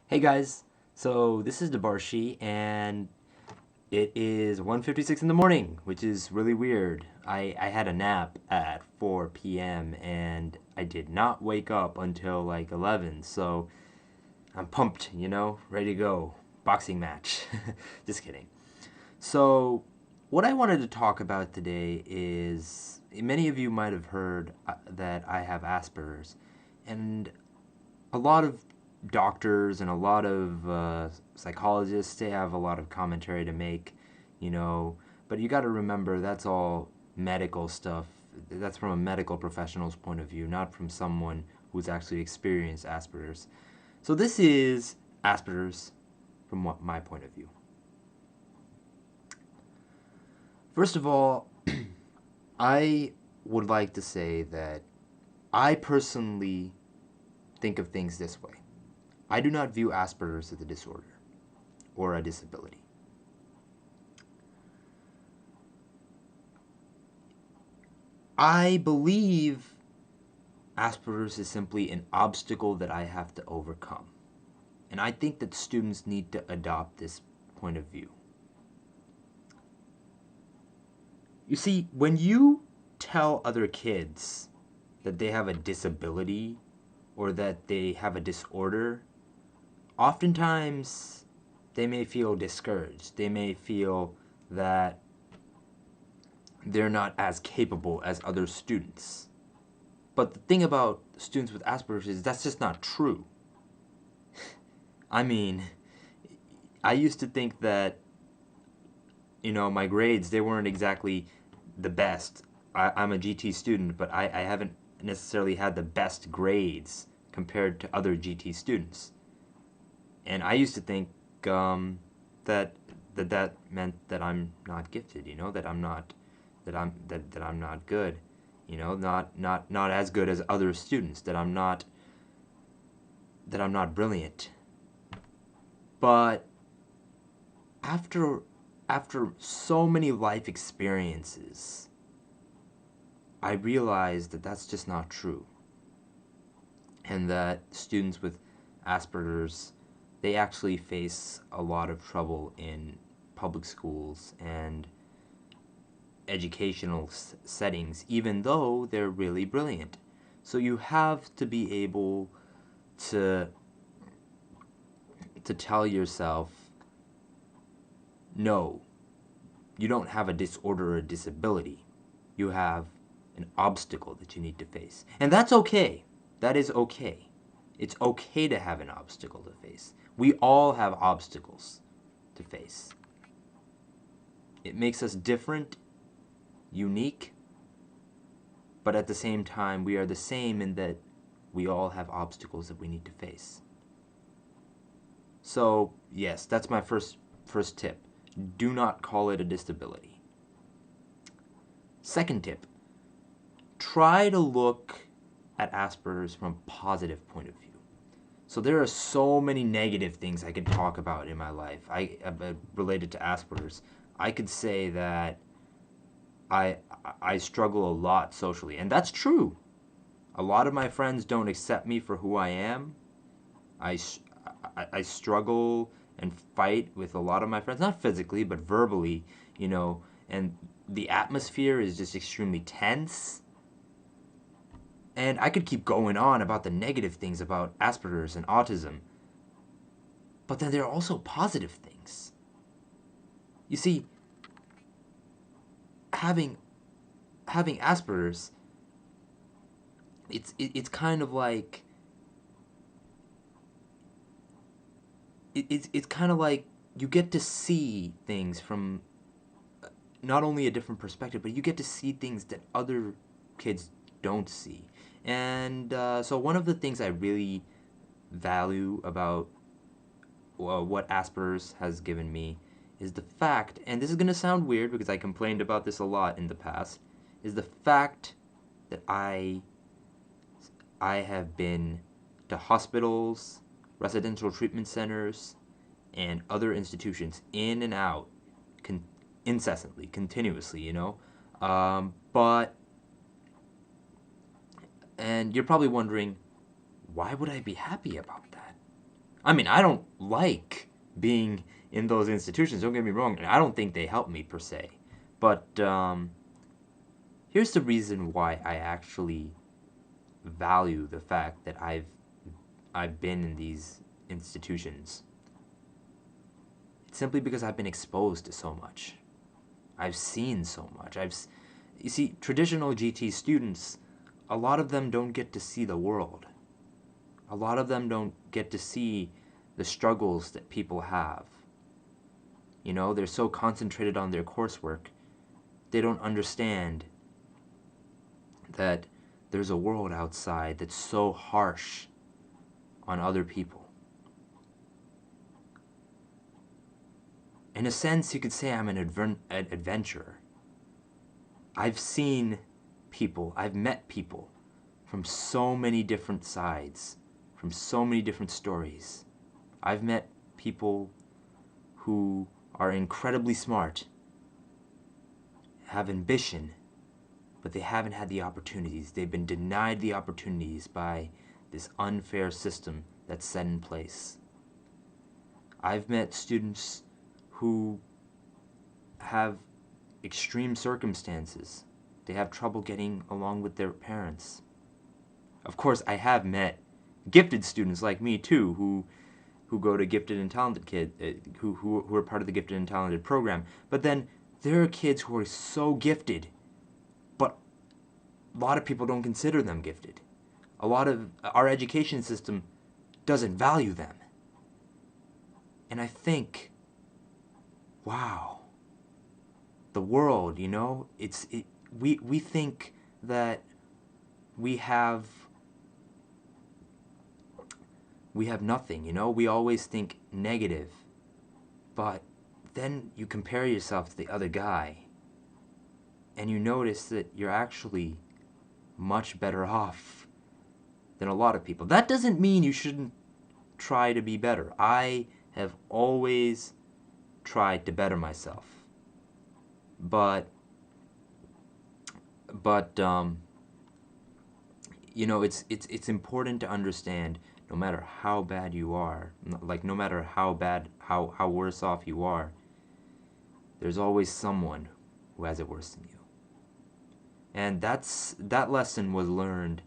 Hey guys, so this is Debarshi and it is 1:56 in the morning, which is really weird. I had a nap at 4 p.m. and I did not wake up until like 11, so I'm pumped, ready to go. Boxing match. Just kidding. So, what I wanted to talk about today is many of you might have heard that I have Asperger's, and a lot of doctors and a lot of psychologists, they have a lot of commentary to make, but you got to remember that's all medical stuff. That's from a medical professional's point of view, not from someone who's actually experienced Asperger's. So this is Asperger's from my point of view. First of all, I would like to say that I personally think of things this way. I do not view Asperger's as a disorder or a disability. I believe Asperger's is simply an obstacle that I have to overcome. And I think that students need to adopt this point of view. You see, when you tell other kids that they have a disability or that they have a disorder, oftentimes they may feel discouraged. They may feel that they're not as capable as other students. But the thing about students with Asperger's is that's just not true. I mean, I used to think that, my grades, they weren't exactly the best. I'm a GT student, but I haven't necessarily had the best grades compared to other GT students. And I used to think that that meant that I'm not gifted, that I'm not that I'm not good, not as good as other students, that I'm not brilliant. But after so many life experiences, I realized that that's just not true. And that students with Asperger's, they actually face a lot of trouble in public schools and educational settings, even though they're really brilliant. So you have to be able to tell yourself, no, you don't have a disorder or a disability. You have an obstacle that you need to face. And that's okay. That is okay. It's okay to have an obstacle to face. We all have obstacles to face. It makes us different, unique, but at the same time, we are the same in that we all have obstacles that we need to face. So, yes, that's my first tip. Do not call it a disability. Second tip, try to look at Asperger's from a positive point of view. So there are so many negative things I could talk about in my life. Related to Asperger's. I could say that I I struggle a lot socially, and that's true. A lot of my friends don't accept me for who I am. I, I struggle and fight with a lot of my friends, not physically, but verbally, and the atmosphere is just extremely tense. And I could keep going on about the negative things about Asperger's and autism, but then there are also positive things. You see, having Asperger's, it's kind of like it's kind of like you get to see things from not only a different perspective, but you get to see things that other kids don't see. And so one of the things I really value about what Asperger's has given me is the fact, and this is going to sound weird because I complained about this a lot in the past, is the fact that I have been to hospitals, residential treatment centers, and other institutions in and out con- incessantly, continuously, but, and you're probably wondering, why would I be happy about that? I mean, I don't like being in those institutions, don't get me wrong, and I don't think they help me per se. But here's the reason why I actually value the fact that I've been in these institutions. It's simply because I've been exposed to so much. I've seen so much. You see, traditional GT students, a lot of them don't get to see the world. A lot of them don't get to see the struggles that people have. You know, they're so concentrated on their coursework, they don't understand that there's a world outside that's so harsh on other people. In a sense, you could say I'm an adventurer. I've seen people, I've met people from so many different sides, from so many different stories. I've met people who are incredibly smart, have ambition, but they haven't had the opportunities. They've been denied the opportunities by this unfair system that's set in place. I've met students who have extreme circumstances. They have trouble getting along with their parents. Of course, I have met gifted students like me too, who go to gifted and talented who are part of the gifted and talented program. But then there are kids who are so gifted, but a lot of people don't consider them gifted. A lot of our education system doesn't value them. And I think, wow, the world, you know, we think that we have nothing, you know? We always think negative. But then you compare yourself to the other guy and you notice that you're actually much better off than a lot of people. That doesn't mean you shouldn't try to be better. I have always tried to better myself. But you know, it's important to understand, no matter how bad you are, like no matter how bad, how worse off you are, there's always someone who has it worse than you. And that lesson was learned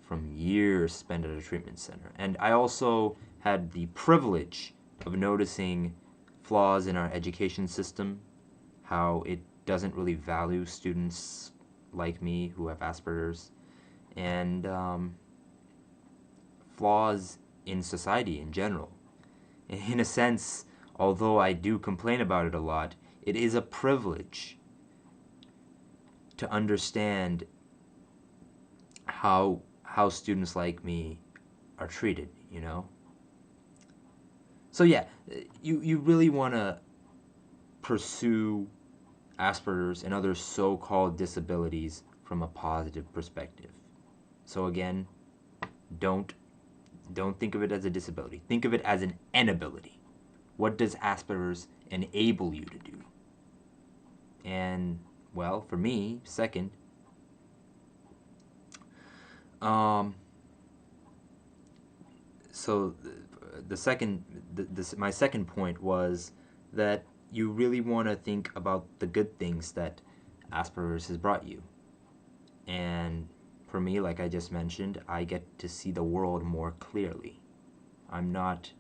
from years spent at a treatment center. And I also had the privilege of noticing flaws in our education system, how it doesn't really value students like me who have Asperger's, and flaws in society in general. In a sense, although I do complain about it a lot, it is a privilege to understand how students like me are treated, you know? So yeah, you really want to pursue Asperger's and other so-called disabilities from a positive perspective. So again, don't think of it as a disability. Think of it as an inability. What does Asperger's enable you to do? And well, for me, second, so my second point was that you really want to think about the good things that Asperger's has brought you. And for me, like I just mentioned, I get to see the world more clearly. I'm not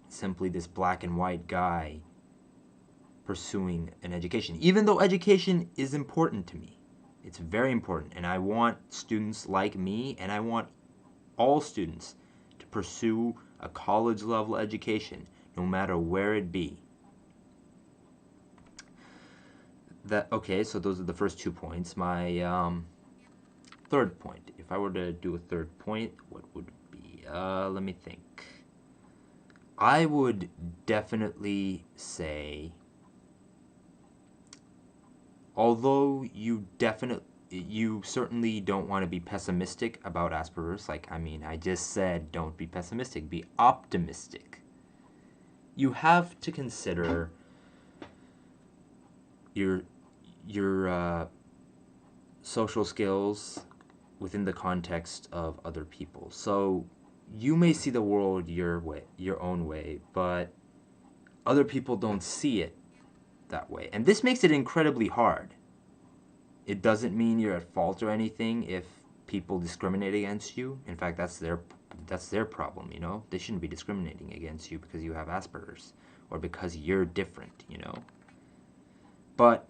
simply this black and white guy pursuing an education. Even though education is important to me. It's very important, and I want students like me, and I want all students to pursue a college level education, no matter where it be. Okay, so those are the first 2 points. My third point, if I were to do a third point, what would it be? Let me think. I would definitely say, although you certainly don't want to be pessimistic about Asperger's, like, I mean, I just said don't be pessimistic, be optimistic. You have to consider your social skills within the context of other people. So you may see the world your way, your own way, but other people don't see it that way. And this makes it incredibly hard. It doesn't mean you're at fault or anything if people discriminate against you. In fact, that's their problem, you know? They shouldn't be discriminating against you because you have Asperger's or because you're different, you know? But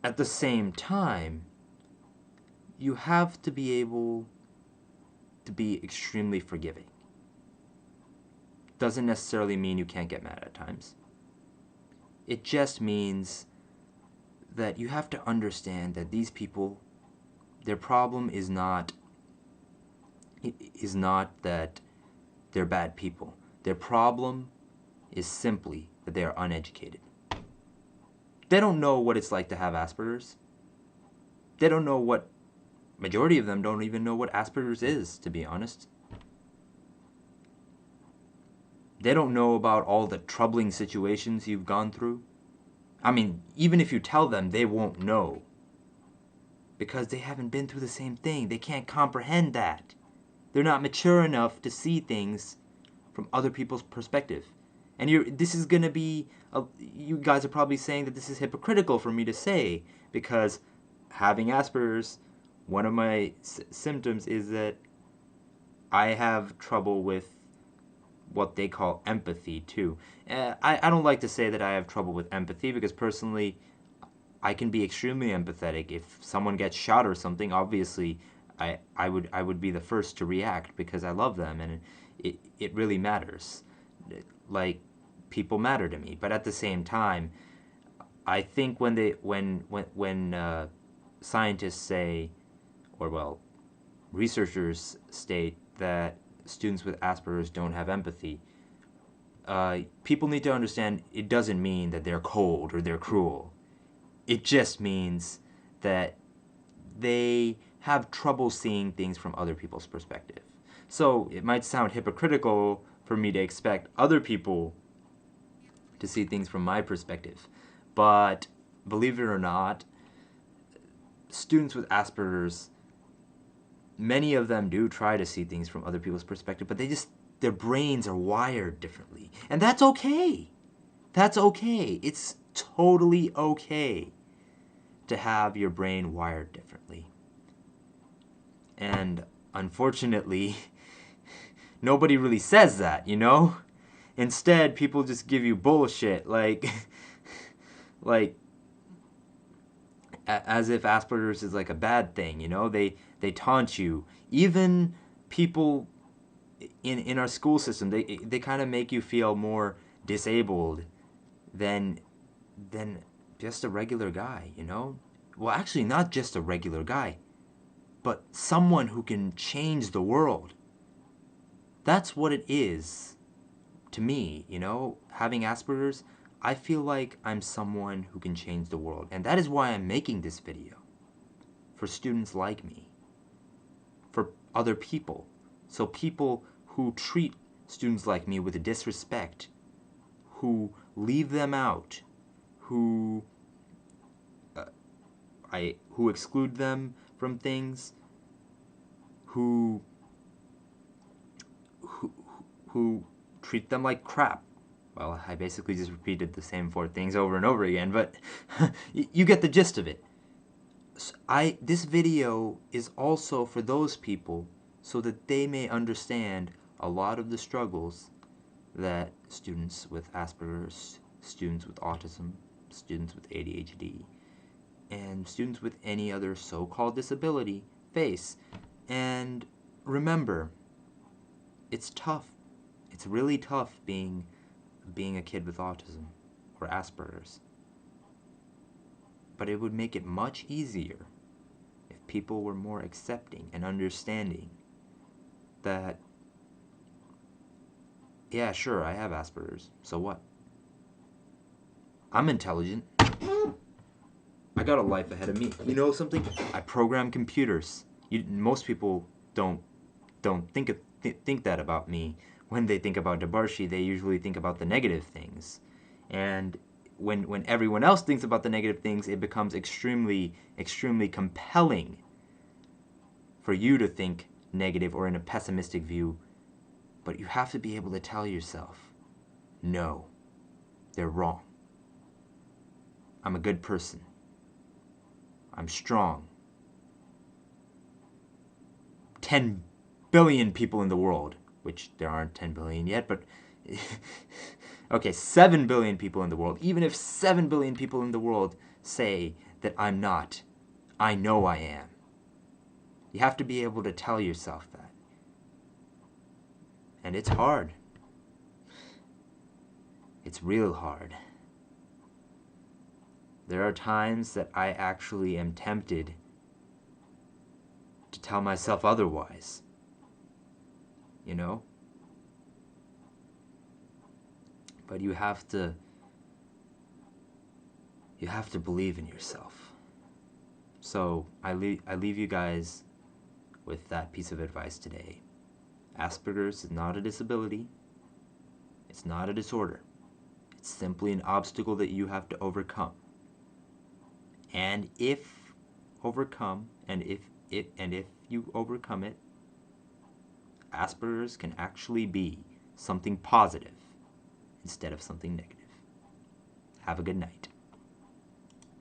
at the same time, you have to be able to be extremely forgiving. Doesn't necessarily mean you can't get mad at times. It just means that you have to understand that these people, their problem is not that they're bad people. Their problem is simply that they are uneducated. They don't know what it's like to have Asperger's. They don't know what, majority of them don't even know what Asperger's is, to be honest. They don't know about all the troubling situations you've gone through. I mean, even if you tell them, they won't know. Because they haven't been through the same thing. They can't comprehend that. They're not mature enough to see things from other people's perspective. And this is going to be, you guys are probably saying that this is hypocritical for me to say, because having Asperger's, one of my symptoms is that I have trouble with what they call empathy too. I don't like to say that I have trouble with empathy, because personally I can be extremely empathetic. If someone gets shot or something, obviously I would be the first to react because I love them, and it really matters. Like, people matter to me. But at the same time, I think when scientists say, or well, researchers state that students with Asperger's don't have empathy, people need to understand it doesn't mean that they're cold or they're cruel. It just means that they have trouble seeing things from other people's perspective. So it might sound hypocritical for me to expect other people to see things from my perspective, but believe it or not, students with Asperger's, many of them do try to see things from other people's perspective, but their brains are wired differently. And that's okay. That's okay. It's totally okay to have your brain wired differently. And unfortunately, nobody really says that, you know? Instead, people just give you bullshit, like as if Asperger's is like a bad thing, you know? They taunt you. Even people in our school system, they kind of make you feel more disabled than just a regular guy, you know? Well, actually, not just a regular guy, but someone who can change the world. That's what it is to me, you know? Having Asperger's, I feel like I'm someone who can change the world. And that is why I'm making this video. For students like me. For other people. So people who treat students like me with disrespect, who leave them out, who exclude them from things, who treat them like crap. Well, I basically just repeated the same 4 things over and over again, but you get the gist of it. This video is also for those people so that they may understand a lot of the struggles that students with Asperger's, students with autism, students with ADHD, and students with any other so-called disability face. And remember, it's tough. It's really tough being a kid with autism or Asperger's. But it would make it much easier if people were more accepting and understanding that, yeah, sure, I have Asperger's, so what? I'm intelligent. I got a life ahead of me. You know something? I program computers. Most people don't think that about me. When they think about Debarshi, they usually think about the negative things. And when everyone else thinks about the negative things, it becomes extremely, extremely compelling for you to think negative or in a pessimistic view, but you have to be able to tell yourself, no, they're wrong. I'm a good person. I'm strong. 10 billion people in the world, which there aren't 10 billion yet, but okay, 7 billion people in the world. Even if 7 billion people in the world say that I'm not, I know I am. You have to be able to tell yourself that. And it's hard. It's real hard. There are times that I actually am tempted to tell myself otherwise. You know? But you have to believe in yourself. So I leave you guys with that piece of advice today. Asperger's is not a disability. It's not a disorder. It's simply an obstacle that you have to overcome. And if you overcome it, Asperger's can actually be something positive instead of something negative. Have a good night.